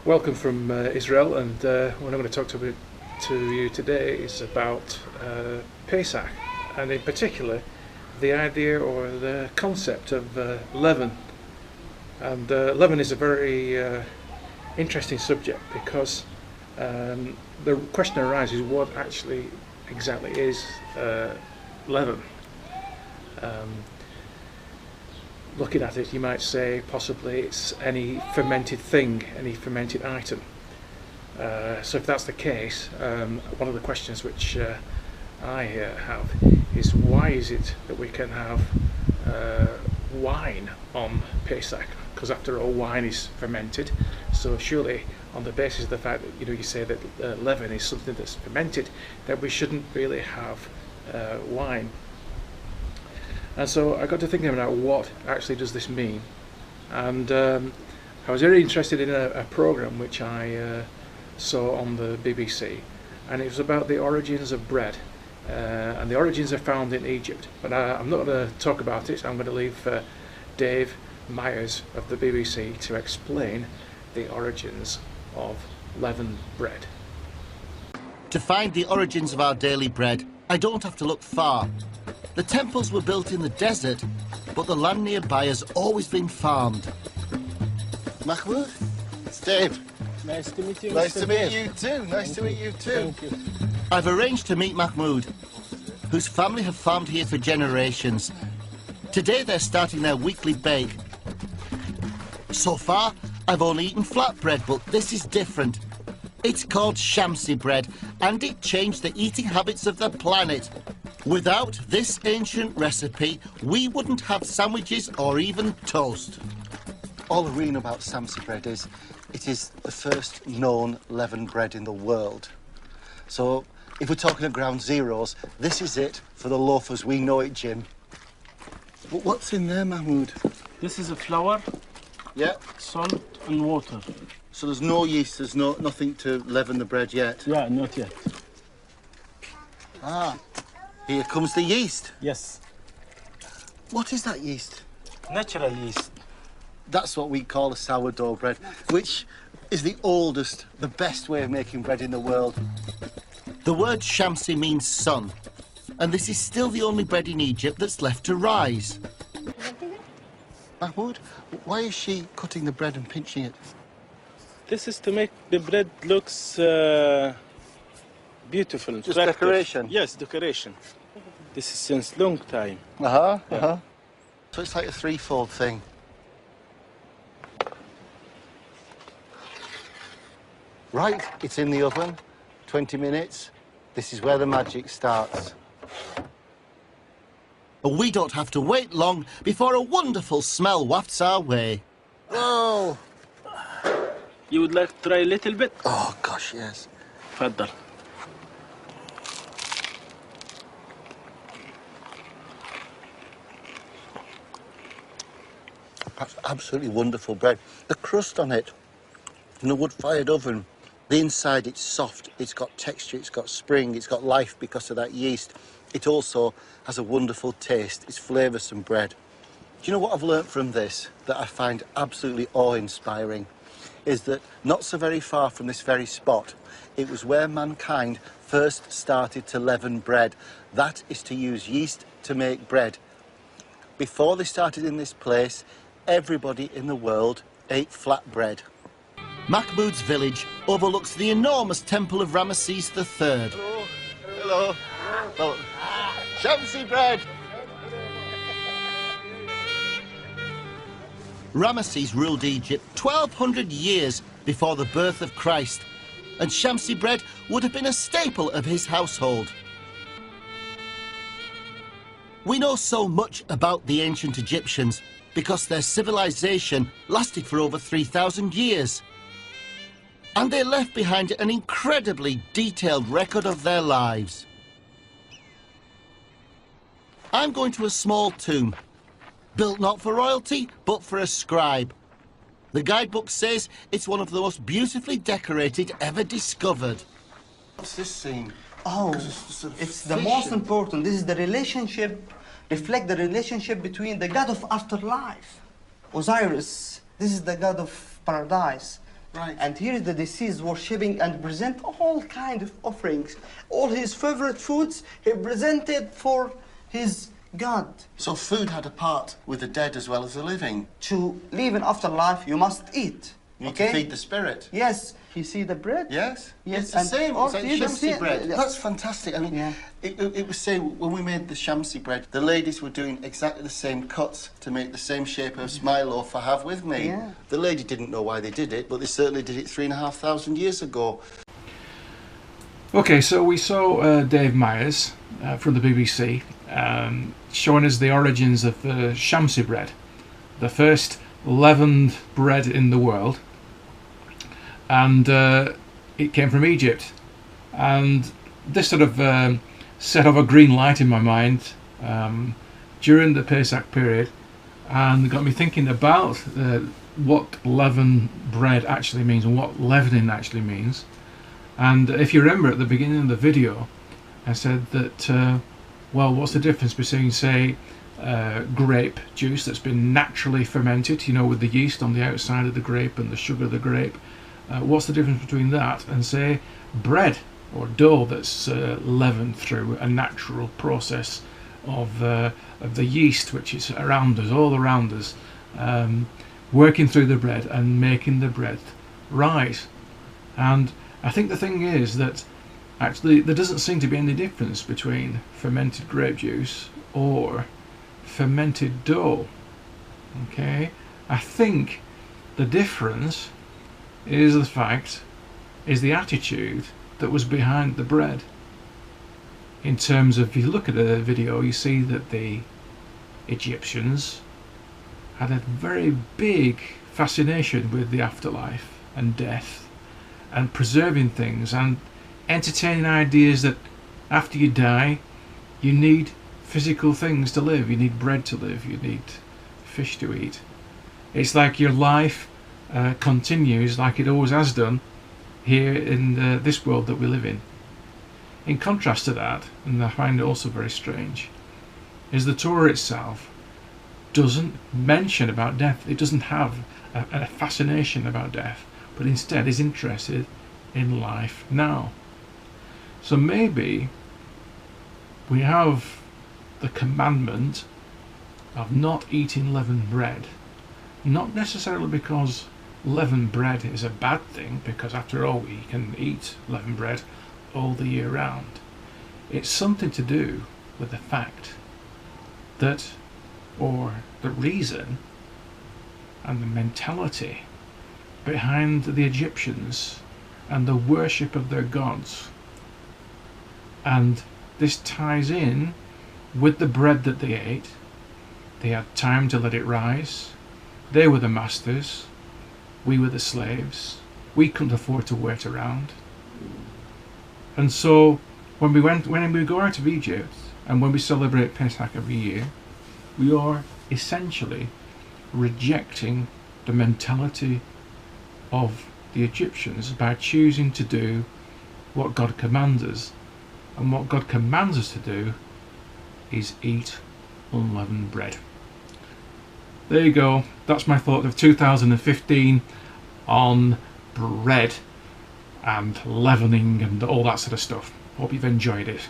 Welcome from Israel, and what I'm going to talk to you today is about Pesach, and in particular the idea or the concept of leaven. And leaven is a very interesting subject because the question arises: what actually exactly is leaven? Looking at it, you might say possibly it's any fermented thing, any fermented item. So if that's the case, one of the questions which I have is, why is it that we can have wine on Pesach? Because after all, wine is fermented. So surely, on the basis of the fact that you say that leaven is something that's fermented, that we shouldn't really have wine. And so I got to thinking about what actually does this mean, and I was very interested in a program which I saw on the BBC, and it was about the origins of bread, and the origins are found in Egypt. But I'm not going to talk about it. I'm going to leave Dave Myers of the BBC to explain the origins of leavened bread. To find the origins of our daily bread, I don't have to look far. The temples were built in the desert, but the land nearby has always been farmed. Mahmoud, it's Dave. Nice to meet you. Nice to meet you too. Nice to meet you too. Thank you. I've arranged to meet Mahmoud, whose family have farmed here for generations. Today they're starting their weekly bake. So far, I've only eaten flatbread, but this is different. It's called shamsi bread, and it changed the eating habits of the planet. Without this ancient recipe, we wouldn't have sandwiches or even toast. All I really know about shamsi bread is it is the first known leavened bread in the world. So if we're talking at ground zeros, this is it for the loaf as we know it, Jim. But what's in there, Mahmoud? This is a flour, Yeah. salt, and water. So there's no yeast, there's nothing to leaven the bread yet? Yeah, not yet. Ah, here comes the yeast. Yes. What is that yeast? Natural yeast. That's what we call a sourdough bread, which is the oldest, the best way of making bread in the world. The word shamsi means sun, and this is still the only bread in Egypt that's left to rise. Mahmoud, why is she cutting the bread and pinching it? This is to make the bread looks beautiful. Just attractive. decoration? Yes, decoration. This is since long time. Uh-huh, Yeah. uh-huh. So it's like a threefold thing. Right, it's in the oven, 20 minutes. This is where the magic starts. But we don't have to wait long before a wonderful smell wafts our way. Oh! You would like to try a little bit? Oh, gosh, yes. تفضل. That's absolutely wonderful bread. The crust on it, in a wood-fired oven, the inside, it's soft, it's got texture, it's got spring, it's got life because of that yeast. It also has a wonderful taste. It's flavoursome bread. Do you know what I've learnt from this that I find absolutely awe-inspiring? Is that not so very far from this very spot, it was where mankind first started to leaven bread. That is to use yeast to make bread. Before they started in this place, everybody in the world ate flat bread. Mahmoud's village overlooks the enormous temple of Ramesses III. Hello. Hello. Oh. Shamsi bread. Ramesses ruled Egypt 1,200 years before the birth of Christ, and shamsi bread would have been a staple of his household. We know so much about the ancient Egyptians because their civilization lasted for over 3,000 years. And they left behind an incredibly detailed record of their lives. I'm going to a small tomb, built not for royalty, but for a scribe. The guidebook says it's one of the most beautifully decorated ever discovered. What's this scene? Oh, sort of it's the most fishing. important. This is the relationship, reflect the relationship between the god of afterlife, Osiris. This is the god of paradise. Right. And here is the deceased worshipping and present all kind of offerings. All his favorite foods he presented for his God. So food had a part with the dead as well as the living. To live in afterlife, you must eat. You need Okay? to feed the spirit. Yes. You see the bread? Yes. Yes, It's the and same. all It's like see the shamsi same- bread. yeah. That's fantastic. I mean, Yeah. it was saying when we made the shamsi bread, the ladies were doing exactly the same cuts to make the same shape of my loaf I have with me. Yeah. The lady didn't know why they did it, but they certainly did it 3,500 years ago. Okay, so we saw Dave Myers from the BBC showing us the origins of shamsi bread, the first leavened bread in the world, and it came from Egypt. And this sort of set off a green light in my mind during the Pesach period, and got me thinking about what leavened bread actually means and what leavening actually means. And if you remember at the beginning of the video, I said that, well, what's the difference between, say, grape juice that's been naturally fermented, you know, with the yeast on the outside of the grape and the sugar of the grape? What's the difference between that and, say, bread or dough that's leavened through a natural process of the yeast, which is around us, all around us, working through the bread and making the bread rise? And I think the thing is that actually there doesn't seem to be any difference between fermented grape juice or fermented dough. Okay, I think the difference is the attitude that was behind the bread. In terms of, if you look at the video, you see that the Egyptians had a very big fascination with the afterlife and death and preserving things and entertaining ideas that after you die you need physical things to live. You need bread to live, you need fish to eat. It's like your life continues like it always has done here in this world that we live in. In contrast to that, and I find it also very strange, is the Torah itself doesn't mention about death. It doesn't have a fascination about death, but instead is interested in life now. So maybe we have the commandment of not eating leavened bread, not necessarily because leavened bread is a bad thing, because after all we can eat leavened bread all the year round. It's something to do with the fact that, or the reason and the mentality behind the Egyptians and the worship of their gods. And this ties in with the bread that they ate. They had time to let it rise. They were the masters, we were the slaves. We couldn't afford to wait around. And so when we go out of Egypt and when we celebrate Pesach every year, we are essentially rejecting the mentality of the Egyptians by choosing to do what God commands us. And what God commands us to do is eat unleavened bread. There you go. That's my thought of 2015 on bread and leavening and all that sort of stuff. Hope you've enjoyed it.